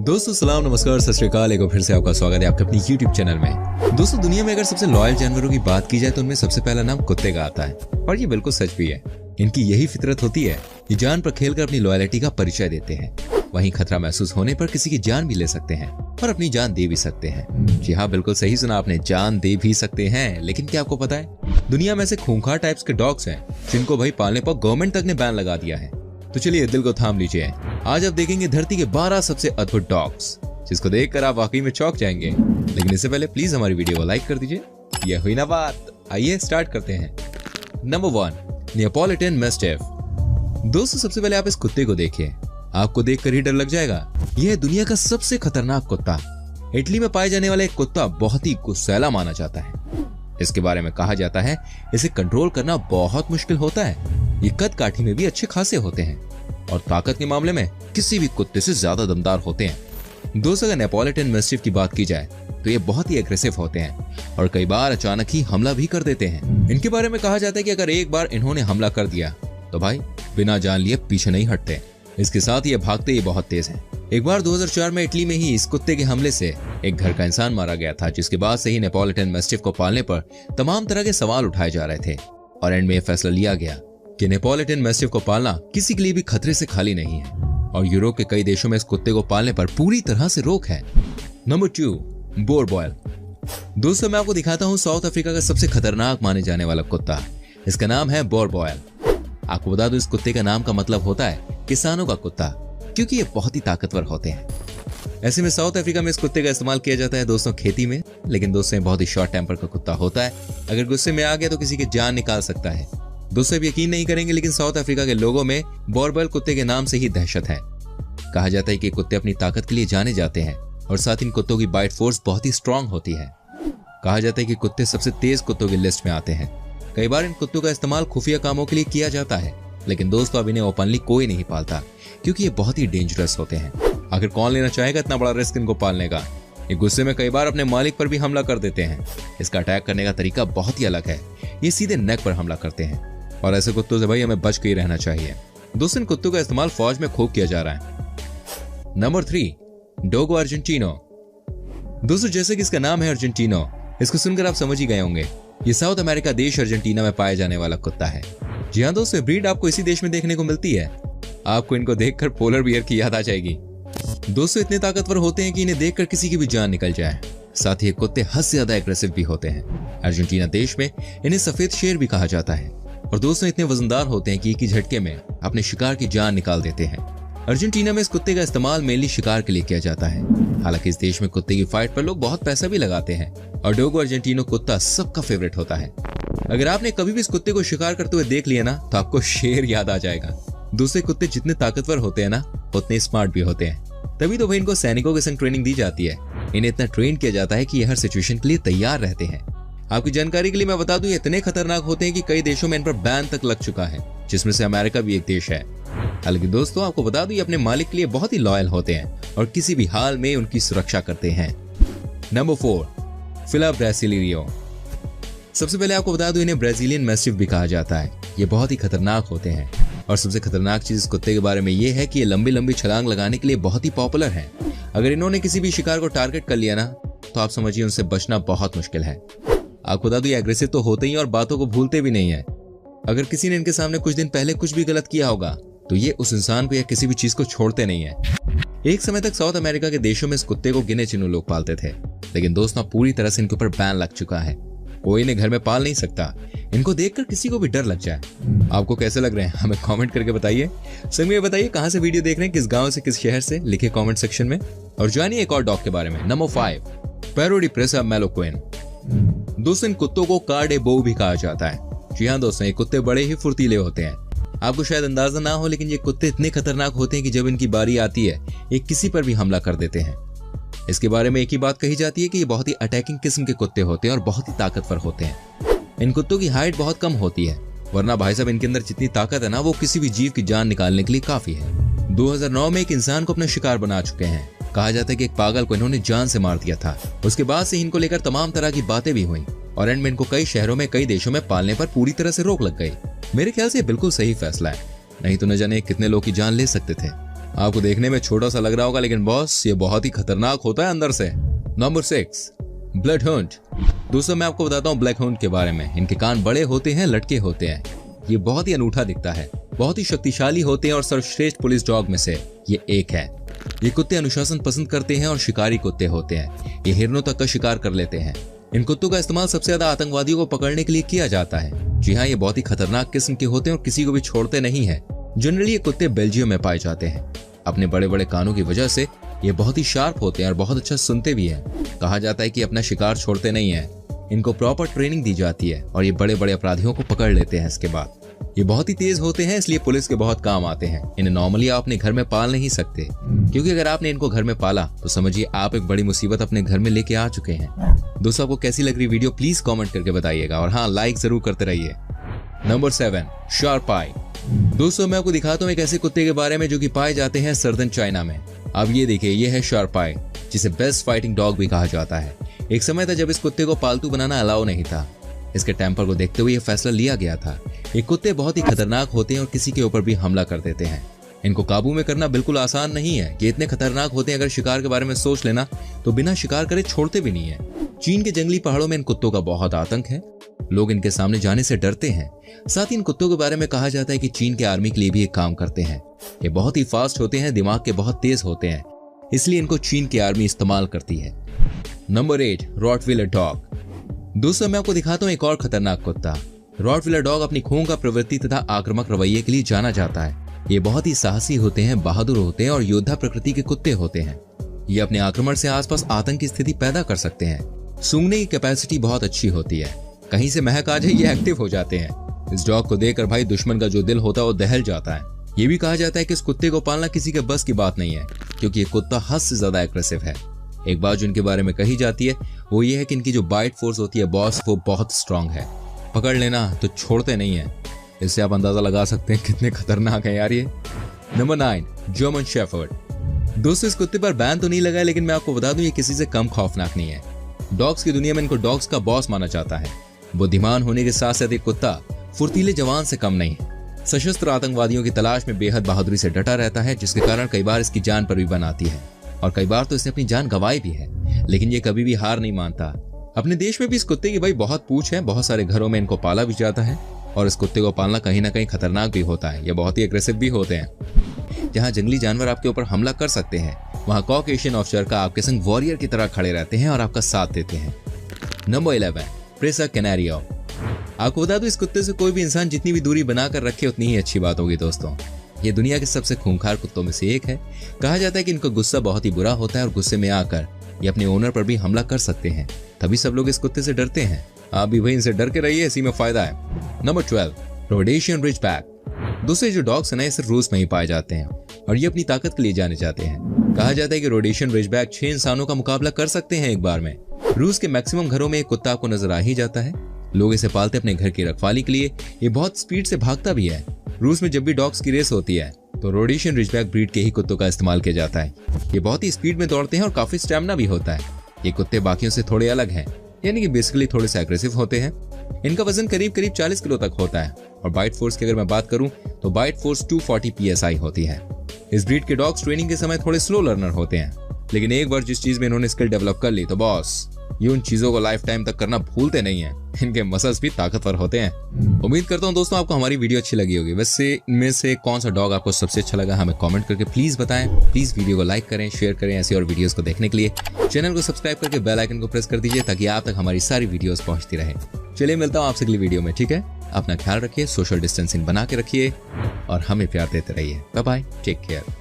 दोस्तों सलाम नमस्कार सत श्री अकाल। एक बार फिर से आपका स्वागत है आपके अपनी YouTube चैनल में। दोस्तों दुनिया में अगर सबसे लॉयल जानवरों की बात की जाए तो उनमें सबसे पहला नाम कुत्ते का आता है और ये बिल्कुल सच भी है। इनकी यही फितरत होती है, ये जान पर खेलकर अपनी लॉयल्टी का परिचय देते हैं। वहीं खतरा महसूस होने पर किसी की जान भी ले सकते हैं और अपनी जान दे भी सकते हैं। जी हाँ, बिल्कुल सही सुना आपने, जान दे भी सकते हैं। लेकिन क्या आपको पता है दुनिया में ऐसे खूंखार टाइप्स के डॉग्स हैं जिनको भाई पालने पर गवर्नमेंट तक ने बैन लगा दिया है। तो चलिए दिल को थाम लीजिए, आज आप देखेंगे धरती के 12 सबसे अद्भुत डॉग्स जिसको देखकर आप वाकई में चौंक जाएंगे। लेकिन इससे पहले प्लीज हमारी वीडियो को लाइक कर दीजिए। ये हुई ना बात, आइए स्टार्ट करते हैं। Number 1, Neapolitan mastiff. दोस्तों सबसे पहले आप इस कुत्ते को देखिए, आपको देखकर ही डर लग जाएगा। यह है दुनिया का सबसे खतरनाक कुत्ता। इटली में पाए जाने वाला एक कुत्ता बहुत ही गुस्सैला माना जाता है। इसके बारे में कहा जाता है इसे कंट्रोल करना बहुत मुश्किल होता है। ये कद काठी में भी अच्छे खासे होते हैं और ताकत के मामले में किसी भी कुत्ते से ज्यादा दमदार होते हैं। दोस्तों अगर नेपोलिटन मैस्टिफ की बात की जाए तो ये बहुत ही एग्रेसिव होते हैं और कई बार अचानक ही हमला भी कर देते हैं। इनके बारे में कहा जाता है कि अगर एक बार इन्होंने हमला कर दिया तो भाई बिना जान लिए पीछे नहीं हटते। इसके साथ ये भागते ही बहुत तेज हैं। एक बार 2004 में इटली में ही इस कुत्ते के हमले से एक घर का इंसान मारा गया था, जिसके बाद से ही नेपोलिटन मैस्टिफ को पालने पर तमाम तरह के सवाल उठाए जा रहे थे और एंड में यह फैसला लिया गया कि नेपोलिटन मैस्टिफ को पालना किसी के लिए भी खतरे से खाली नहीं है और यूरोप के कई देशों में इस कुत्ते को पालने पर पूरी तरह से रोक है। नंबर 2, बोर बॉयल। दोस्तों मैं आपको दिखाता हूँ साउथ अफ्रीका का सबसे खतरनाक माने जाने वाला कुत्ता। इसका नाम है बोर बॉयल। आपको बता दूं इस कुत्ते का नाम का मतलब होता है किसानों का कुत्ता, क्योंकि ये बहुत ही ताकतवर होते हैं। ऐसे में साउथ अफ्रीका में इस कुत्ते का इस्तेमाल किया जाता है दोस्तों खेती में। लेकिन दोस्तों ये बहुत ही शॉर्ट टेम्पर का कुत्ता होता है, अगर गुस्से में आ गया तो किसी की जान निकाल सकता है। दोस्तों आप यकीन नहीं करेंगे लेकिन साउथ अफ्रीका के लोगों में बोर बॉयल कुत्ते के नाम से ही दहशत है। कहा जाता है कि कुत्ते अपनी ताकत के लिए जाने जाते हैं और साथ इन कुत्तों की बाइट फोर्स बहुत ही स्ट्रांग होती है। कहा जाता है कि कुत्ते सबसे तेज कुत्तों की लिस्ट में आते हैं। कई बार इन कुत्तों का इस्तेमाल खुफिया कामों के लिए किया जाता है, लेकिन दोस्तों अब इन्हें ओपनली कोई नहीं पालता क्योंकि ये बहुत ही डेंजरस होते हैं। आखिर कौन लेना चाहेगा इतना बड़ा रिस्क इनको पालने का। ये गुस्से में कई बार अपने मालिक पर भी हमला कर देते हैं। इसका अटैक करने का तरीका बहुत ही अलग है, ये सीधे नेक पर हमला करते हैं और ऐसे कुत्तों से भाई हमें बच के ही रहना चाहिए। दोस्तों इन कुत्तों का इस्तेमाल फौज में खूब किया जा रहा है। Number 3, Dogo Argentino. दोस्तों जैसे कि इसका नाम है अर्जेंटिनो, इसको सुनकर आप समझ ही गए होंगे ये साउथ अमेरिका देश अर्जेंटीना में पाया जाने वाला कुत्ता है। जी हाँ दोस्तों, ब्रीड आपको इसी देश में देखने को मिलती है। आपको इनको देखकर पोलर बियर की याद आ जाएगी। दोस्तों इतने ताकतवर होते हैं कि इन्हें देखकर किसी की भी जान निकल जाए। साथ ही ये कुत्ते हद से ज्यादा एग्रेसिव भी होते हैं। अर्जेंटीना देश में इन्हें सफेद शेर भी कहा जाता है और दोस्तों इतने वजनदार होते हैं कि एक ही झटके में अपने शिकार की जान निकाल देते हैं। अर्जेंटीना में इस कुत्ते का इस्तेमाल मेनली शिकार के लिए किया जाता है। हालांकि इस देश में कुत्ते की फाइट पर लोग बहुत पैसा भी लगाते हैं और डोगो अर्जेंटिनो कुत्ता सबका फेवरेट होता है। अगर आपने कभी भी इस कुत्ते को शिकार करते हुए देख लिया ना तो आपको शेर याद आ जाएगा। दूसरे कुत्ते जितने ताकतवर होते हैं ना उतने स्मार्ट भी होते हैं। तभी तो भाई इनको सैनिकों के संग ट्रेनिंग दी जाती है। इन्हें इतना ट्रेन किया जाता है कि ये हर सिचुएशन के लिए तैयार रहते हैं। आपकी जानकारी के लिए मैं बता दूं ये इतने खतरनाक होते हैं कि कई देशों में इन पर बैन तक लग चुका है, जिसमें से अमेरिका भी एक देश है। हालांकि दोस्तों आपको बता दूं ये अपने मालिक के लिए बहुत ही लॉयल होते हैं और किसी भी हाल में उनकी सुरक्षा करते हैं। नंबर 4, फिला ब्रासिलियो। सबसे पहले आपको बता दूं इन्हें ब्राजीलियन मैस्टिफ भी कहा जाता है। ये बहुत ही खतरनाक होते हैं और सबसे खतरनाक चीज इस कुत्ते के बारे में ये है कि ये लंबी लंबी छलांग लगाने के लिए बहुत ही पॉपुलर है। अगर इन्होंने किसी भी शिकार को टारगेट कर लिया ना तो आप समझिए उनसे बचना बहुत मुश्किल है। आपको बता दूं ये एग्रेसिव तो होते ही और बातों को भूलते भी नहीं है। अगर किसी ने इनके सामने कुछ दिन पहले कुछ भी गलत किया होगा तो ये उस इंसान को या किसी भी चीज को छोड़ते नहीं है। एक समय तक साउथ अमेरिका के देशों में इस कुत्ते को गिने चुने लोग पालते थे, लेकिन दोस्तों पूरी तरह से इनके ऊपर बैन लग चुका है। कोई इन्हें घर में पाल नहीं सकता। इनको देखकर किसी को भी डर लग जाए। आपको कैसे लग रहे हैं हमें कमेंट करके बताइए। संग में बताइए कहां से वीडियो देख रहे हैं, किस गांव से, किस शहर से, लिखे कमेंट सेक्शन में। और जानिए एक और डॉग के बारे में। नंबर 5, पैरोडिप्रेसा मैलोक्वेन। दोस्तों इन कुत्तों को कार्डेबो भी कहा जाता है। जी हाँ दोस्तों, ये कुत्ते बड़े ही फुर्तीले होते हैं। आपको शायद अंदाजा ना हो लेकिन ये कुत्ते इतने खतरनाक होते हैं कि जब इनकी बारी आती है ये किसी पर भी हमला कर देते हैं। इसके बारे में एक ही बात कही जाती है कि ये बहुत ही अटैकिंग किस्म के कुत्ते होते हैं और बहुत ही ताकतवर होते हैं। इन कुत्तों की हाइट बहुत कम होती है, वरना भाई साहब इनके अंदर जितनी ताकत है ना वो किसी भी जीव की जान निकालने के लिए काफी है। 2009 में एक इंसान को अपना शिकार बना चुके हैं। कहा जाता है कि एक पागल को इन्होंने जान से मार दिया था। उसके बाद से इनको लेकर तमाम तरह की बातें भी हुई और एंड में इनको कई शहरों में, कई देशों में पालने पर पूरी तरह से रोक लग गई। मेरे ख्याल से बिल्कुल सही फैसला है। नहीं तो न जाने कितने लोग की जान ले सकते थे। आपको देखने में छोटा सा लग रहा होगा, लेकिन बॉस ये बहुत ही खतरनाक होता है अंदर से। Number 6, blood hound. दोस्तों मैं आपको बताता हूँ ब्लैक हाउंड के बारे में। इनके कान बड़े होते हैं, लटके होते हैं। ये बहुत ही अनूठा दिखता है, बहुत ही शक्तिशाली होते हैं और सर्वश्रेष्ठ पुलिस डॉग में से ये एक है। ये कुत्ते अनुशासन पसंद करते हैं और शिकारी कुत्ते होते हैं। ये हिरणों तक का शिकार कर लेते हैं। इन कुत्तों का इस्तेमाल सबसे ज्यादा आतंकवादियों को पकड़ने के लिए किया जाता है। जी हाँ, ये बहुत ही खतरनाक किस्म के होते हैं और किसी को भी छोड़ते नहीं है। जनरली ये कुत्ते बेल्जियम में पाए जाते हैं। अपने बड़े बड़े कानों की वजह से ये बहुत ही शार्प होते हैं और बहुत अच्छा सुनते भी हैं। कहा जाता है कि अपना शिकार छोड़ते नहीं है। इनको प्रॉपर ट्रेनिंग दी जाती है और ये बड़े बड़े अपराधियों को पकड़ लेते हैं। इसके बाद ये बहुत ही तेज होते हैं, इसलिए पुलिस के बहुत काम आते हैं। इन्हें नॉर्मली आप अपने घर में पाल नहीं सकते, क्योंकि अगर आपने इनको घर में पाला तो समझिए आप एक बड़ी मुसीबत अपने घर में लेके आ चुके हैं। दोस्तों आपको कैसी लग रही वीडियो प्लीज कमेंट करके बताइएगा और हाँ, लाइक जरूर करते रहिए। नंबर 7, शार्प आई। दोस्तों मैं आपको दिखाता हूँ एक ऐसे कुत्ते के बारे में जो कि पाए जाते हैं सर्दर्न चाइना में। अब ये देखिए, ये है शार्प आई, जिसे बेस्ट फाइटिंग डॉग भी कहा जाता है। एक समय था जब इस कुत्ते को पालतू बनाना अलाउ नहीं था। इसके टेम्पर को देखते हुए यह फैसला लिया गया था। ये कुत्ते बहुत ही खतरनाक होते हैं और किसी के ऊपर भी हमला कर देते हैं। इनको काबू में करना बिल्कुल आसान नहीं है। ये इतने खतरनाक होते हैं, अगर शिकार के बारे में सोच लेना तो बिना शिकार करे छोड़ते भी नहीं है। चीन के जंगली पहाड़ों में इन कुत्तों का बहुत आतंक है। लोग इनके सामने जाने से डरते हैं। साथ ही इन कुत्तों के बारे में कहा जाता है कि चीन के आर्मी के लिए भी एक काम करते हैं। ये बहुत ही फास्ट होते हैं, दिमाग के बहुत तेज होते हैं, इसलिए इनको चीन की आर्मी इस्तेमाल करती है। Number 8, Rottweiler dog. दोस्तों मैं आपको दिखाता हूँ एक और खतरनाक कुत्ता। रॉटवीलर डॉग अपनी खूंखार प्रवृत्ति तथा आक्रामक रवैये के लिए जाना जाता है। ये बहुत ही साहसी होते हैं, बहादुर होते हैं और योद्धा प्रकृति के कुत्ते होते हैं। ये अपने आक्रमण से आसपास आतंक की स्थिति पैदा कर सकते हैं। सूंघने की कैपेसिटी बहुत अच्छी होती है। कहीं से महक आ जाए ये एक्टिव हो जाते हैं। इस डॉग को देखकर भाई दुश्मन का जो दिल होता है वो दहल जाता है। ये भी कहा जाता है कि इस कुत्ते को पालना किसी के बस की बात नहीं है, क्योंकि ये कुत्ता हद से ज्यादा एग्रेसिव है। एक बात जो इनके बारे में कही जाती है वो ये है कि इनकी जो बाइट फोर्स होती है बॉस, वो बहुत स्ट्रांग है। पकड़ लेना तो छोड़ते नहीं है। इससे आप अंदाजा लगा सकते हैं कितने खतरनाक है यार ये। Number 9, German shepherd. दोस्तों इस कुत्ते पर बैन तो नहीं लगा है, लेकिन मैं आपको बता दूं ये किसी से कम खौफनाक नहीं है। डॉग्स की दुनिया में इनको डॉग्स का बॉस माना जाता है। बुद्धिमान होने के साथ साथ एक कुत्ता फुर्तीले जवान से कम नहीं है। सशस्त्र आतंकवादियों की तलाश में बेहद बहादुरी से डटा रहता है, जिसके कारण कई बार इसकी जान पर भी बन आती है और कई बार तो इसने अपनी जान गंवाई भी है। लेकिन ये कभी भी हार नहीं मानता। अपने देश में भी इस कुत्ते की भाई बहुत पूछ है। बहुत सारे घरों में इनको पाला भी जाता है और इस कुत्ते को पालना कहीं ना कहीं खतरनाक भी होता है। ये बहुत ही एग्रेसिव भी होते हैं। जहाँ जंगली जानवर आपके ऊपर हमला कर सकते हैं, वहाँ कॉकेशियन ऑफिसर का आपके संग वॉरियर की तरह खड़े रहते हैं और आपका साथ देते हैं। नंबर 11, प्रेसा कैनारियो। आपको बता दूं इस कुत्ते से कोई भी इंसान जितनी भी दूरी बनाकर रखे उतनी ही अच्छी बात होगी। दोस्तों ये दुनिया के सबसे खूंखार कुत्तों में से एक है। कहा जाता है कि इनको गुस्सा बहुत ही बुरा होता है और गुस्से में आकर ये अपने ओनर पर भी हमला कर सकते हैं। तभी सब लोग इस कुत्ते से डरते हैं। आप भी वही इनसे डर के रहिए, इसी में फायदा है। Number 12, Rhodesian ridgeback. दूसरे जो डॉग्स हैं सिर्फ रूस में ही पाए जाते हैं और ये अपनी ताकत के लिए जाने जाते हैं। कहा जाता है कि रोडेशियन रिजबैक 6 इंसानों का मुकाबला कर सकते हैं एक बार में। रूस के मैक्सिमम घरों में एक कुत्ता आपको नजर आ ही जाता है। लोग इसे पालते अपने घर की रखवाली के लिए। ये बहुत स्पीड से भागता भी है। रूस में जब भी डॉग्स की रेस होती है तो रोडेशियन रिजबैक ब्रीड के ही कुत्तों का इस्तेमाल किया जाता है। ये बहुत ही स्पीड में दौड़ते हैं और काफी स्टैमिना भी होता है। ये कुत्ते बाकियों से थोड़े अलग हैं, यानी कि बेसिकली थोड़े से एग्रेसिव होते हैं। इनका वजन करीब 40 किलो तक होता है और बाइट फोर्स की अगर मैं बात करूं तो बाइट फोर्स 240 PSI होती है। इस ब्रीड के डॉग्स ट्रेनिंग के समय थोड़े स्लो लर्नर होते हैं, लेकिन एक बार जिस चीज में इन्होंने स्किल डेवलप कर ली तो बॉस ये उन चीजों को लाइफ टाइम तक करना भूलते नहीं है। इनके मसल्स भी ताकतवर होते हैं। उम्मीद करता हूं दोस्तों आपको हमारी वीडियो अच्छी लगी होगी। वैसे इनमें से कौन सा डॉग आपको सबसे अच्छा लगा हमें कमेंट करके प्लीज बताएं। प्लीज वीडियो को लाइक करें, शेयर करें। ऐसी और वीडियोस को देखने के लिए चैनल को सब्सक्राइब करके बेल आइकन को प्रेस कर दीजिए ताकि आप तक हमारी सारी वीडियोस पहुंचती रहे। चलिए मिलता हूं आपसे अगली वीडियो में, ठीक है? अपना ख्याल रखिए, सोशल डिस्टेंसिंग बना के रखिए और हमें प्यार देते रहिए। Bye bye, take care.